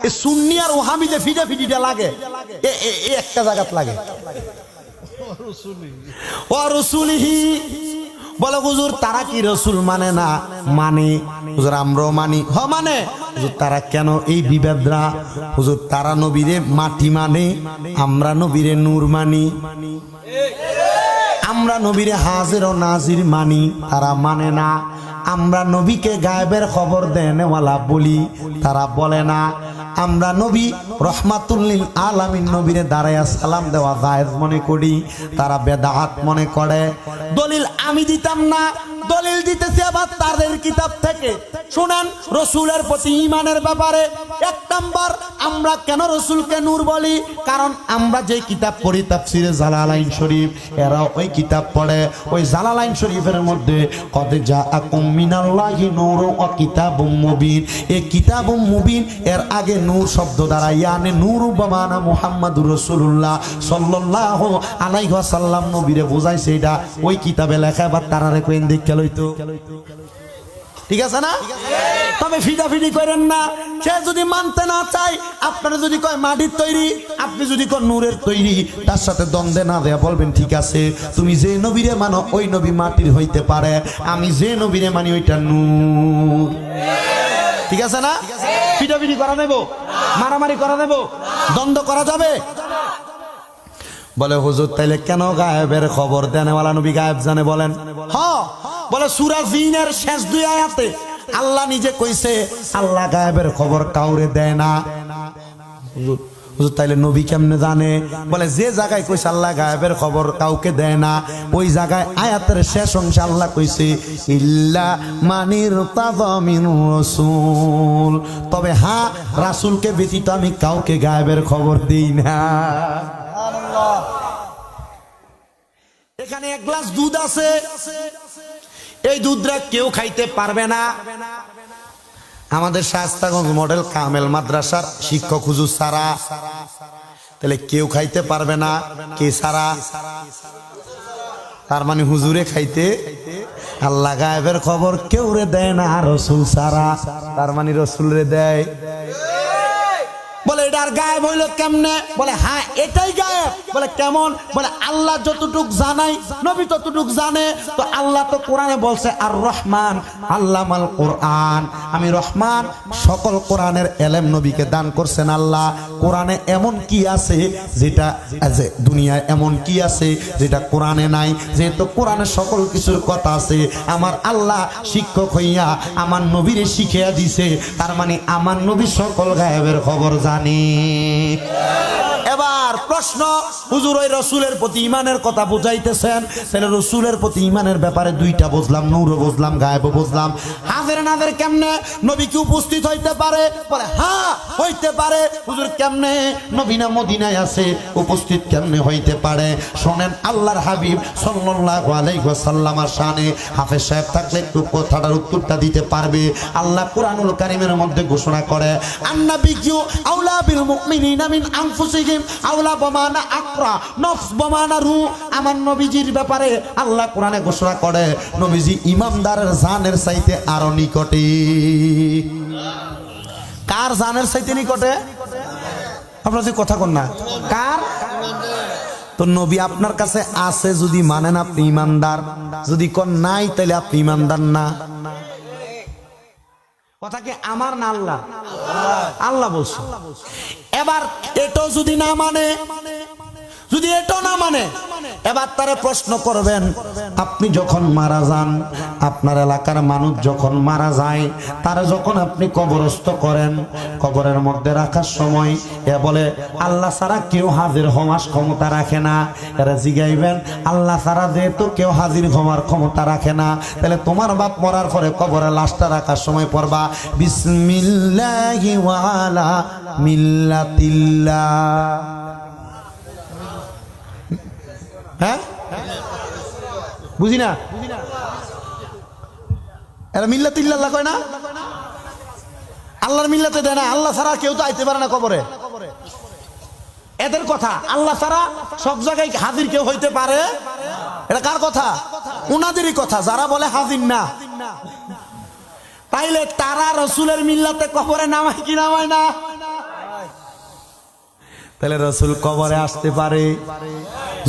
এই সুন্নি আর ওহাবিতে ফিটাফিটিটা লাগে এই একটা জায়গাত লাগে। ও রাসূলিহি বলে হুজুর তারা কি রাসূল মানে না? মানে হুজুর আমরাও মানি। হ মানে হুজুর তারা কেন এই বিভেদরা? হুজুর তারা নবীরে মাটি মানে, আমরা নবীরে নূর মানি। আমরা নবীরে হাজির ও নাজির মানি, তারা মানে না। আমরা নবীকে গায়েবের খবর দেনেওয়ালা বলি, তারা বলে না। আমরা নবী রহমাতুল লিল আলামিন নবীরে দাঁড়ায়া সালাম দেওয়া জায়েজ মনে করি, তারা বেদাত মনে করে। দলিল আমি দিতাম না, দলিল দিতেছে আবার তাদের কিতাব থেকে। শুনেন রাসূলের প্রতি ঈমানের ব্যাপারে ১ নাম্বার, আমরা কেন রাসূলকে নূর বলি? কারণ আমরা যে কিতাব পড়ি তাফসীরে জালালাইন শরীফ, এরা ওই কিতাব পড়ে। ওই জালালাইন শরীফের মধ্যে কদ জাআকুম মিনাল্লাহি নূরুন ওয়া কিতাবুম মুবিন, এই কিতাবুম মুবিন এর আগে নূর শব্দ দ্বারা ইয়ানে নূর বামানা মুহাম্মাদুর রাসূলুল্লাহ সাল্লাল্লাহু আলাইহি ওয়াসাল্লাম নবীরে বোঝাইছে। এটা ওই কিতাবে লেখা, বা তারারে কইন দেখে লইতো। ঠিক আছে না? তবে ফিটাফিটি করেন না। সে যদি মানতে না চায়, আপনারা যদি কয় মাটির তৈরি, আপনি যদি কয় নূরের তৈরি, তার সাথে দ্বন্দ্বে না দেয়া বলবেন ঠিক আছে, তুমি যে নবীরে মানো ওই নবী মাটির হইতে পারে, আমি যে নবীরে মানি ওইটা নূর। ঠিক আছে না? ফিটাফিটি করা দেব, মারামারি করা দেব, দ্বন্দ্ব করা যাবে? বলে হুজুর তাইলে কেন গায়েবের খবর দেনেওয়ালা নবী গায়েব জানে বলেন? হ্যাঁ, বলে সূরা জিনের শেষ 2 আয়াতে আল্লাহ নিজে কইছে আল্লাহ গায়েবের খবর কাউরে দেয় না। হুজুর তাইলে নবী কেমনে জানে? বলে যে জায়গায় কইছে আল্লাহ গায়েবের খবর কাউকে দেয় না, ওই জায়গায় আয়াতের শেষ অংশে আল্লাহ কইছে ইল্লা মানির তাযামিন রাসূল, তবে হ্যাঁ রাসূলকে ব্যতীত আমি কাউকে গায়েবের খবর দেই না। এখানে 1 গ্লাস দুধ আছে, এই দুধটা কেউ খাইতে পারবে না। আমাদের শায়েস্তাগঞ্জ মডেল কামেল মাদ্রাসার শিক্ষক হুজুর সারা, তাহলে কেউ খাইতে পারবে না। কে সারা? তার মানে হুজুরে খাইতে আল্লাহ গায়েবের খবর কেউ রে দেয় না, রাসূল সারা। তার মানে রাসূল রে দেয়। বলে এটার গায়েব হইল কেমনে? বলে হ্যাঁ এটাই গায়েব। বলে কেমন? বলে আল্লাহ যতটুক জানাই নবী ততটুক জানে। তো আল্লাহ তো কোরআনে বলছে আর রহমান আল্লামাল কোরআন, আমি রহমান, সকল কোরআনের এলেম নবীকে দান করছেন আল্লাহ। কোরআনে এমন কি আছে যেটা দুনিয়ায় এমন কি আছে যেটা কোরআনে নাই? যেহেতু কোরআনে সকল কিছুর কথা আছে, আমার আল্লাহ শিক্ষক হইয়া আমার নবীরে শিখিয়া দিছে, তার মানে আমার নবী সকল গায়েবের খবর জানে। এবার প্রশ্ন, হুজুর ওই রাসূলের প্রতি ঈমানের কথা বুঝাইতেছেন, তাহলে রাসূলের প্রতি ঈমানের ব্যাপারে 2টা বুঝলাম, নূরও বুঝলাম, গায়েবও বুঝলাম। হাজির নাদের কেমনে? নবী কি উপস্থিত হইতে পারে? বলে হ্যাঁ হইতে পারে। হুজুর কেমনে? নবী না মদিনায় আছে, উপস্থিত কেমনে হইতে পারে? শোনেন আল্লাহর হাবিব সাল্লাল্লাহু আলাইহি ওয়াসাল্লামের শানে হাফেজ সাহেব থাকলে একটু কথাটার উত্তরটা দিতে পারবে। আল্লাহ কুরআনুল কারীমের মধ্যে ঘোষণা করে আন্নাবিয়্যু আউলা বিল মুমিনিনা মিন আনফুসিহিম আউলা বমানা আকরা নফস বমানা রূহ। আমার নবীজির ব্যাপারে আল্লাহ কোরআনে ঘোষণা করে নবীজি ইমানদারের জানের চাইতে আরো নিকটে। কার জানের চাইতে নিকটে? আপনারা যে কথা কন না, কার? তো নবী আপনার কাছে আছে যদি মানেন আপনি ইমানদার, যদি কোন নাই তাহলে আপনি ইমানদার না। কথা কি আমার না আল্লাহ? আল্লাহ বলছে। এবার এটাও যদি না মানে, যদি এটাও না মানে, এবার তারা প্রশ্ন করবেন আপনি যখন মারা যান, আপনার এলাকার মানুষ যখন মারা যায়, তারা যখন আপনি কবরস্থ করেন, কবরের মধ্যে রাখার সময় এ বলে আল্লাহ ছাড়া কেউ হাজির হওয়ার ক্ষমতা রাখে না। এরা জিগাইবেন আল্লাহ ছাড়া যেহেতু কেউ হাজির হওয়ার ক্ষমতা রাখে না, তাহলে তোমার বাপ মরার পরে কবরে লাশটা রাখার সময় পড়বা বিসমিল্লাহি ওয়া আলা মিল্লাতিল্লাহ। হ্যাঁ বুঝি না? এরা মিল্লাতিল্লাহ কয় না? আল্লাহর মিল্লাতে দেয় না। আল্লাহ ছাড়া কেউ তো আইতে পারে না কবরে। এদের কথা আল্লাহ ছাড়া সব জায়গায় হাজির কেউ হইতে পারে। এটা কার কথা? উনাদেরই কথা, যারা বলে হাজির না। তাইলে তারা রসুলের মিল্লাতে কবরে নামায় কি নামায় না? তাহলে রসুল কবরে আসতে পারে,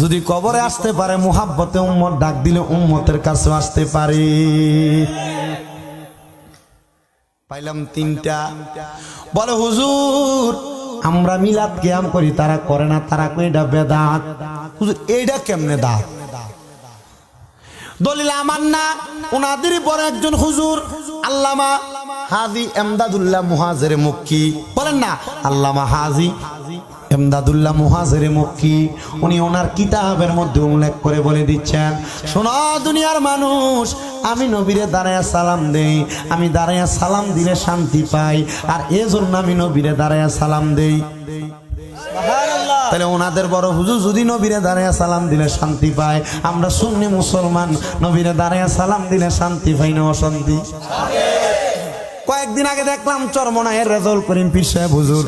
যদি কবরে আসতে পারে মুহাব্বতে উম্মত ডাক দিলে উম্মতের কাছে আসতে পারে। পাইলাম তিনটা। বলে হুজুর আমরা মিলাদ কিয়াম করি, তারা করে না, তারা কই এটা বেদাত। হুজুর এইটা কেমনে দাঁত? দলিল আমার না, ওনাদের পরে একজন হুজুর আল্লামা হাজী এমদাদুল্লাহ মুহাজির মক্কি, বলেন না আল্লামা হাজী এমদাদুল্লাহ মুহাজির মক্কি, উনি ওনার কিতাবের মধ্যে উল্লেখ করে বলে দিচ্ছেন, শোনো দুনিয়ার মানুষ, আমি নবীরে দাঁড়ায়া সালাম দেই, আমি দাঁড়ায়া সালাম দিলে শান্তি পাই, আর এজন্য আমি নবীরে দাঁড়ায়া সালাম দেই। তাহলে ওনাদের বড় হুজুর যদি নবীরে দাঁড়ায়া সালাম দিলে শান্তি পায়, আমরা সুন্নি মুসলমান নবীরে দাঁড়ায়া সালাম দিলে শান্তি পাই না অশান্তি? কয়েকদিন আগে দেখলাম চরমনায়ের রেজাউল করিম পীর সাহেব হুজুর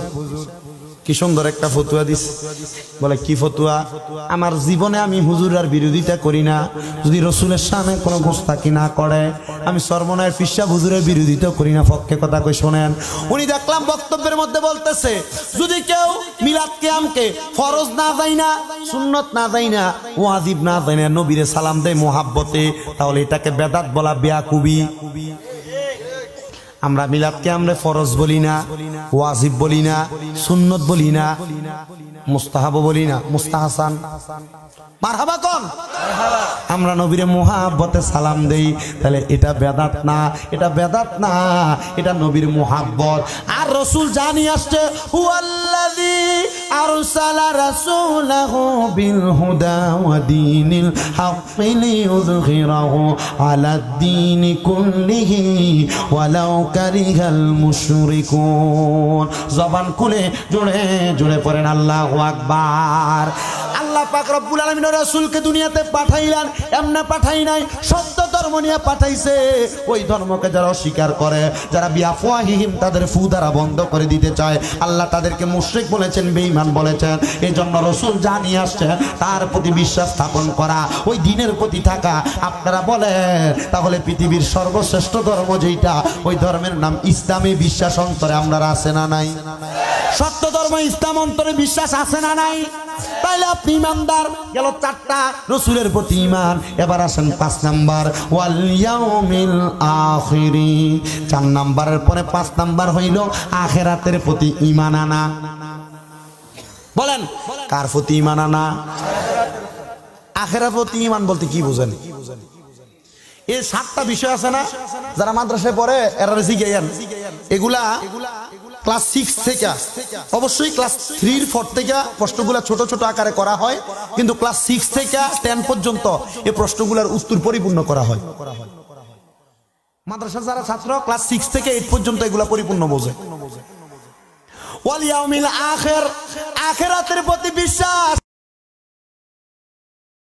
কি সুন্দর একটা ফতুয়া দিস। বলে কি ফতুয়া? আমার জীবনে আমি হুজুরের বিরোধিতা করি না, যদি রসুলের সামনে কোনো গোস্তাকি না করে আমি চরমনায়ের পীর সাহেব হুজুরের বিরোধিতা করি না। পক্ষে কথা কই শোনেন, উনি দেখলাম বক্তব্যের মধ্যে বলতেছে, যদি কেউ মিলাদ কিয়ামকে ফরজ না যায় না, সুন্নত না যায় না, ওয়াজিব না যায় না, নবীরে সালাম দেয় মুহাব্বতে, তাহলে এটাকে বেদাত বলা বেয়াকুবি। আমরা মিলাদকে আমরা ফরজ বলি না, ওয়াজিব বলি না, সুন্নত বলি না, মুস্তাহাব বলি না, মুস্তাহাসান। মারহাবা কোন? আমরা নবীরে মুহাব্বতে সালাম দেই, তাহলে এটা বেদাত না, এটা বেদাত না, এটা নবীর মুহাব্বত। আর রাসূল জানি আসছে, হুয়াল্লাযী আরসালা রাসূলাহু বিল হুদা ওয়া দীনিল হাক্কি লিইয়ুযহিরাহু আলাদ দীনি কুল্লিহি ওয়ালাউ কারিহাল মুশরিকুন। জবান খুলে জোরে জোরে পড়েন আল্লাহু আকবার। আল্লাহ পাক রব্বুল আলামিন রাসূলকে দুনিয়াতে পাঠাইলেন, এমনি পাঠাই নাই, সত্য ধর্ম নিয়ে পাঠাইছে। ওই ধর্মকে যারা অস্বীকার করে, যারা বিআফওয়াহিহিম তাদের ফু দ্বারা বন্ধ করে দিতে চায়, আল্লাহ তাদেরকে মুশরিক বলেছেন, বেঈমান বলেছেন। এই জন্য রাসূল জানিয়ে আসছেন তার প্রতি বিশ্বাস স্থাপন করা, ওই দ্বীনের প্রতি থাকা। আপনারা বলেন তাহলে পৃথিবীর সর্বশ্রেষ্ঠ ধর্ম যেটা, ওই ধর্মের নাম ইসলামে বিশ্বাস অন্তরে আমরা আছে না নাই? সত্য ধর্ম ইসলাম অন্তরে বিশ্বাস আছে না নাই? তাইলে আপনি ইমানদার। গেল 4টা, রাসূলের প্রতি ঈমান। এবার আসেন 5 নাম্বার, ওয়াল ইয়াউমিল আখিরি। 4 নাম্বারের পরে 5 নাম্বার হইল আখিরাতের প্রতি ঈমান আনা। বলেন কার প্রতি ঈমান আনা? আখিরাতের প্রতি ঈমান বলতে কি বুঝেন? এই 7টা বিষয় আছে না, যারা মাদ্রাসায় পড়ে এরা শিখেন, এগুলা ক্লাস 6 থেকে, অবশ্যই ক্লাস 3 4 থেকে প্রশ্নগুলা ছোট ছোট আকারে করা হয়, কিন্তু ক্লাস 6 থেকে 10 পর্যন্ত এই প্রশ্নগুলোর উত্তর পরিপূর্ণ করা হয়। মাদ্রাসার যারা ছাত্র ক্লাস 6 থেকে 8 পর্যন্ত এগুলা পরিপূর্ণ বোঝে। ওয়াল ইয়াউমিল আখির, আখিরাতের প্রতি বিশ্বাস।